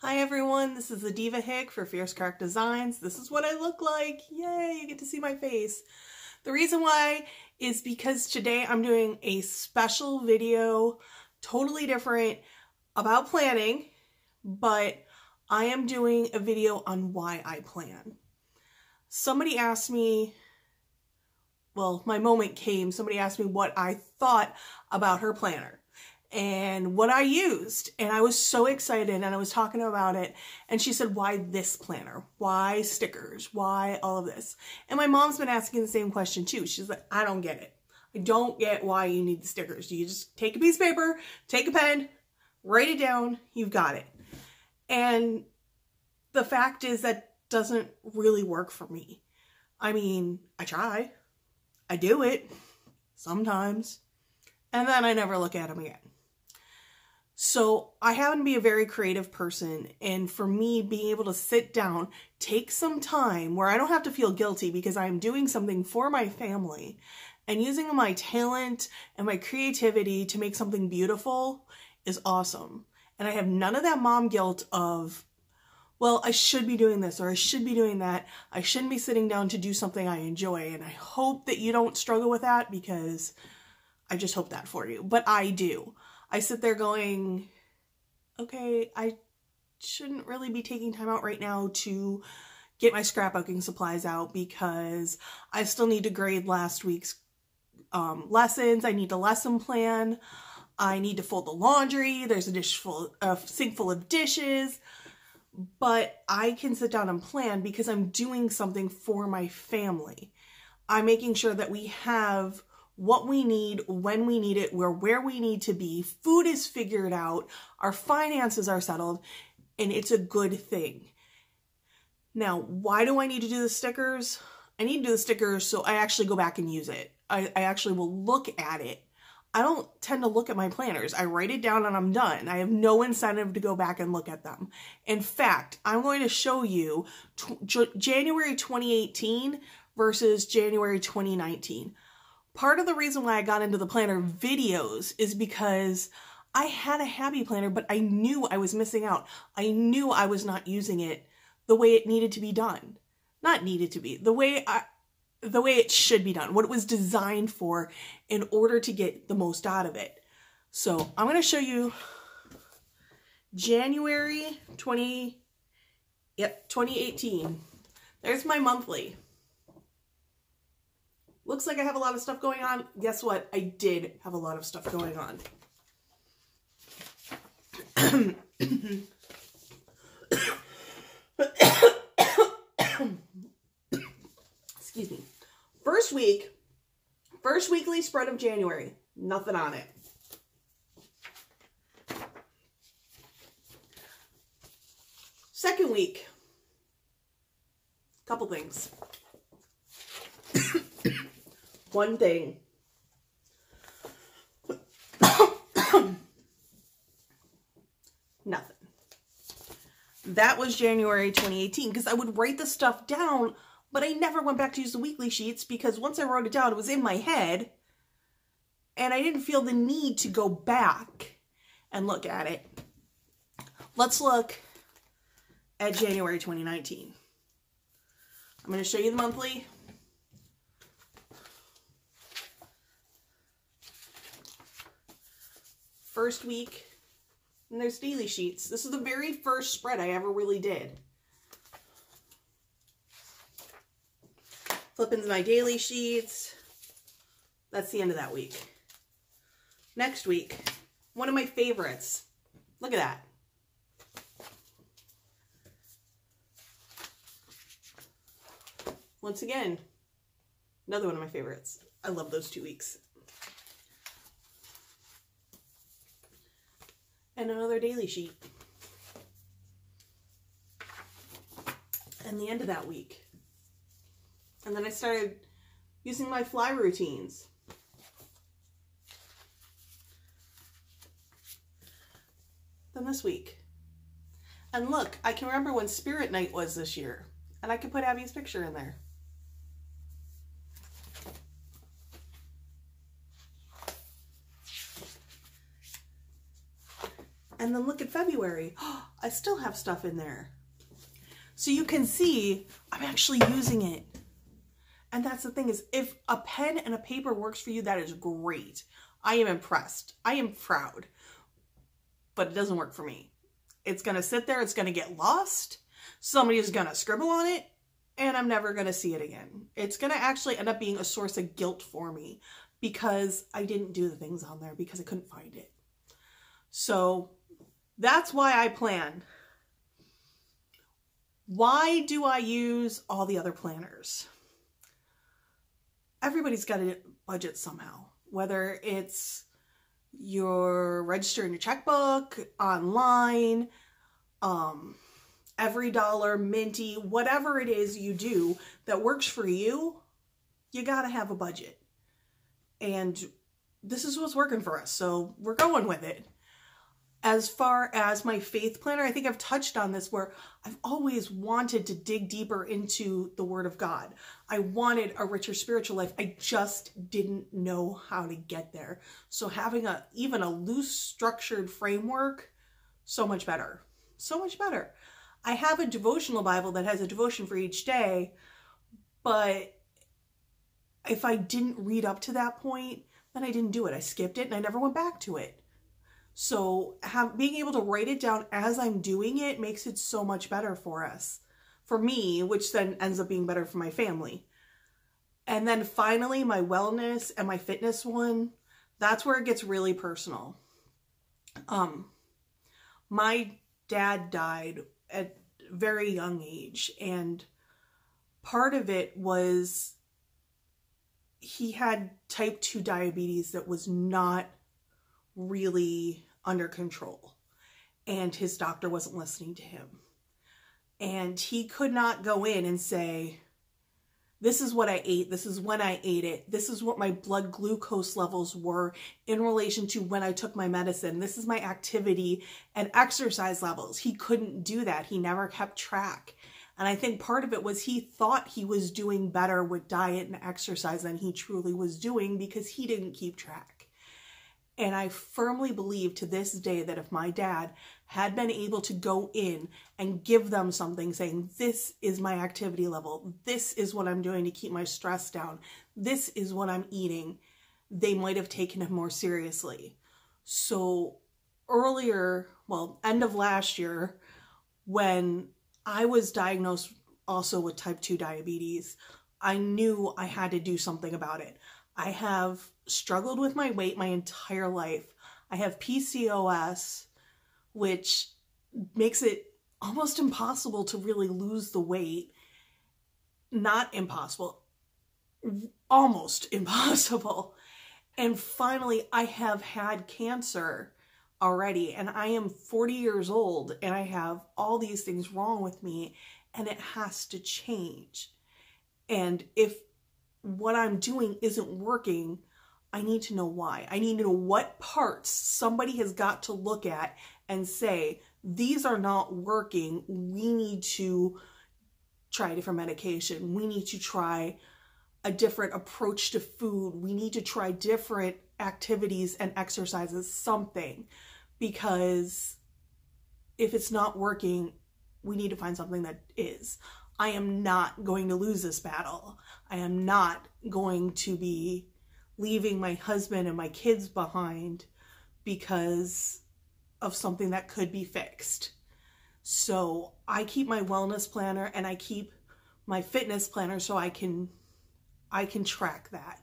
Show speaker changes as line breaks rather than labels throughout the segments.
Hi everyone, this is the Diva Hick for Fierce Crack Designs. This is what I look like. Yay, you get to see my face. The reason why is because today I'm doing a special video, totally different, about planning, but I am doing a video on why I plan. Somebody asked me, well, my moment came, somebody asked me what I thought about her planner and what I used, and I was so excited, and I was talking about it, and she said, why this planner? Why stickers? Why all of this? And my mom's been asking the same question too. She's like, I don't get it. I don't get why you need the stickers. You just take a piece of paper, take a pen, write it down, you've got it. And the fact is that doesn't really work for me. I mean, I try. I do it sometimes, and then I never look at them again. So I happen to be a very creative person, and for me, being able to sit down, take some time where I don't have to feel guilty because I'm doing something for my family and using my talent and my creativity to make something beautiful is awesome. And I have none of that mom guilt of, well, I should be doing this or I should be doing that. I shouldn't be sitting down to do something I enjoy. And I hope that you don't struggle with that, because I just hope that for you. But I do. I sit there going, okay, I shouldn't really be taking time out right now to get my scrapbooking supplies out because I still need to grade last week's lessons. I need to lesson plan. I need to fold the laundry. There's a sink full of dishes. But I can sit down and plan because I'm doing something for my family. I'm making sure that we have what we need, when we need it, where we need to be. Food is figured out. Our finances are settled, and it's a good thing. Now, why do I need to do the stickers? I need to do the stickers so I actually go back and use it. I actually will look at it. I don't tend to look at my planners. I write it down and I'm done. I have no incentive to go back and look at them. In fact, I'm going to show you January 2018 versus January 2019. Part of the reason why I got into the planner videos is because I had a happy planner, but I knew I was missing out. I knew I was not using it the way it needed to be done. Not needed to be, the way it should be done, what it was designed for in order to get the most out of it. So I'm going to show you January 2018. There's my monthly. Looks like I have a lot of stuff going on. Guess what? I did have a lot of stuff going on. Excuse me. First weekly spread of January, nothing on it. Second week, couple things. One thing. Nothing. That was January 2018, because I would write the stuff down, but I never went back to use the weekly sheets because once I wrote it down, it was in my head, and I didn't feel the need to go back and look at it. Let's look at January 2019. I'm going to show you the monthly. First week, and there's daily sheets. This is the very first spread I ever really did. Flip into my daily sheets. That's the end of that week. Next week, one of my favorites. Look at that. Once again, another one of my favorites. I love those 2 weeks. And another daily sheet. And the end of that week. And then I started using my fly routines. Then this week. And look, I can remember when Spirit Night was this year. And I could put Abby's picture in there. And then look at February. I still have stuff in there. So you can see I'm actually using it. And that's the thing, is if a pen and a paper works for you, that is great. I am impressed. I am proud. But it doesn't work for me. It's going to sit there. It's going to get lost. Somebody is going to scribble on it. And I'm never going to see it again. It's going to actually end up being a source of guilt for me because I didn't do the things on there because I couldn't find it. So that's why I plan. Why do I use all the other planners? Everybody's got a budget somehow, whether it's you're registering your checkbook online, every dollar, Minty, whatever it is you do that works for you, you gotta have a budget. And this is what's working for us, so we're going with it. As far as my faith planner, I think I've touched on this, where I've always wanted to dig deeper into the Word of God. I wanted a richer spiritual life. I just didn't know how to get there. So having even a loose structured framework, so much better. So much better. I have a devotional Bible that has a devotion for each day, but if I didn't read up to that point, then I didn't do it. I skipped it and I never went back to it. So being able to write it down as I'm doing it makes it so much better for us, for me, which then ends up being better for my family. And then finally, my wellness and my fitness one, that's where it gets really personal. My dad died at a very young age, and part of it was he had type 2 diabetes that was not really under control, and his doctor wasn't listening to him. And he could not go in and say, this is what I ate, this is when I ate it, this is what my blood glucose levels were in relation to when I took my medicine, this is my activity and exercise levels. He couldn't do that. He never kept track. And I think part of it was he thought he was doing better with diet and exercise than he truly was doing because he didn't keep track. And I firmly believe to this day that if my dad had been able to go in and give them something saying, this is my activity level, this is what I'm doing to keep my stress down, this is what I'm eating, they might have taken him more seriously. So earlier, well, end of last year, when I was diagnosed also with type 2 diabetes, I knew I had to do something about it. I have struggled with my weight my entire life. I have PCOS, which makes it almost impossible to really lose the weight. Not impossible, almost impossible. And finally, I have had cancer already, and I am 40 years old, and I have all these things wrong with me, and it has to change. And if what I'm doing isn't working, I need to know why. I need to know what parts somebody has got to look at and say, these are not working. We need to try a different medication. We need to try a different approach to food. We need to try different activities and exercises, something. Because if it's not working, we need to find something that is. I am not going to lose this battle. I am not going to be leaving my husband and my kids behind because of something that could be fixed. So I keep my wellness planner and I keep my fitness planner so I can track that.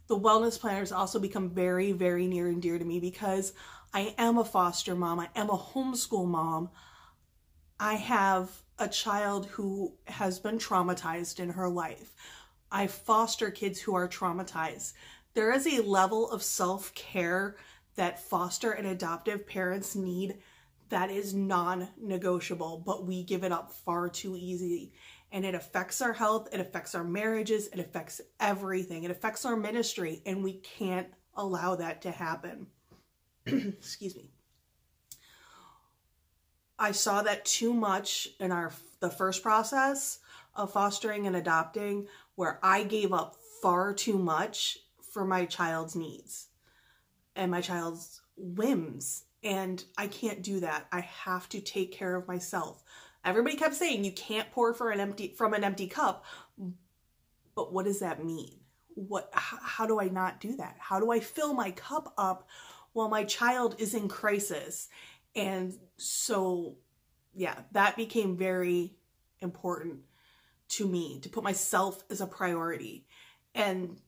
The wellness planners also become very, very near and dear to me because I am a foster mom. I am a homeschool mom. I have a child who has been traumatized in her life. I foster kids who are traumatized. There is a level of self-care that foster and adoptive parents need that is non-negotiable, but we give it up far too easy. And it affects our health, it affects our marriages, it affects everything. It affects our ministry, and we can't allow that to happen. Excuse me. I saw that too much in the first process of fostering and adopting, where I gave up far too much for my child's needs and my child's whims. And I can't do that. I have to take care of myself. Everybody kept saying you can't pour from an empty cup. But what does that mean? How do I not do that? How do I fill my cup up while my child is in crisis? And so, yeah, that became very important to me, to put myself as a priority. And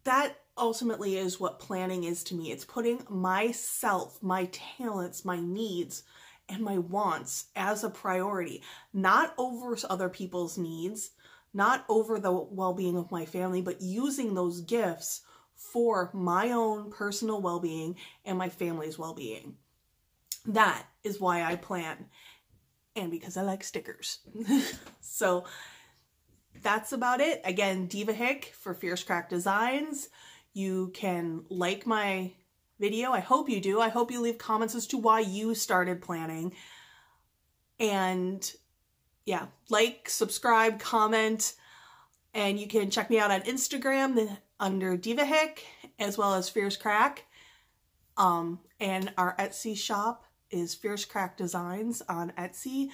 that ultimately is what planning is to me. It's putting myself, my talents, my needs, and my wants as a priority, not over other people's needs, not over the well-being of my family, but using those gifts for my own personal well-being and my family's well-being. That is why I plan, and because I like stickers. So that's about it. Again, Diva Hick for Fierce Crack Designs. You can like my video. I hope you do. I hope you leave comments as to why you started planning. And yeah, like, subscribe, comment, and you can check me out on Instagram under Diva Hick, as well as Fierce Crack. And our Etsy shop is Fierce Crack Designs on Etsy.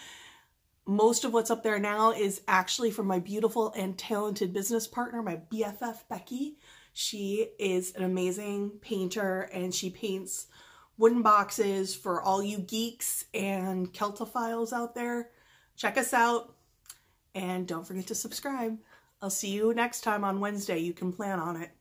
Most of what's up there now is actually from my beautiful and talented business partner, my BFF, Becky. She is an amazing painter, and she paints wooden boxes for all you geeks and Celtophiles out there. Check us out, and don't forget to subscribe. I'll see you next time on Wednesday. You can plan on it.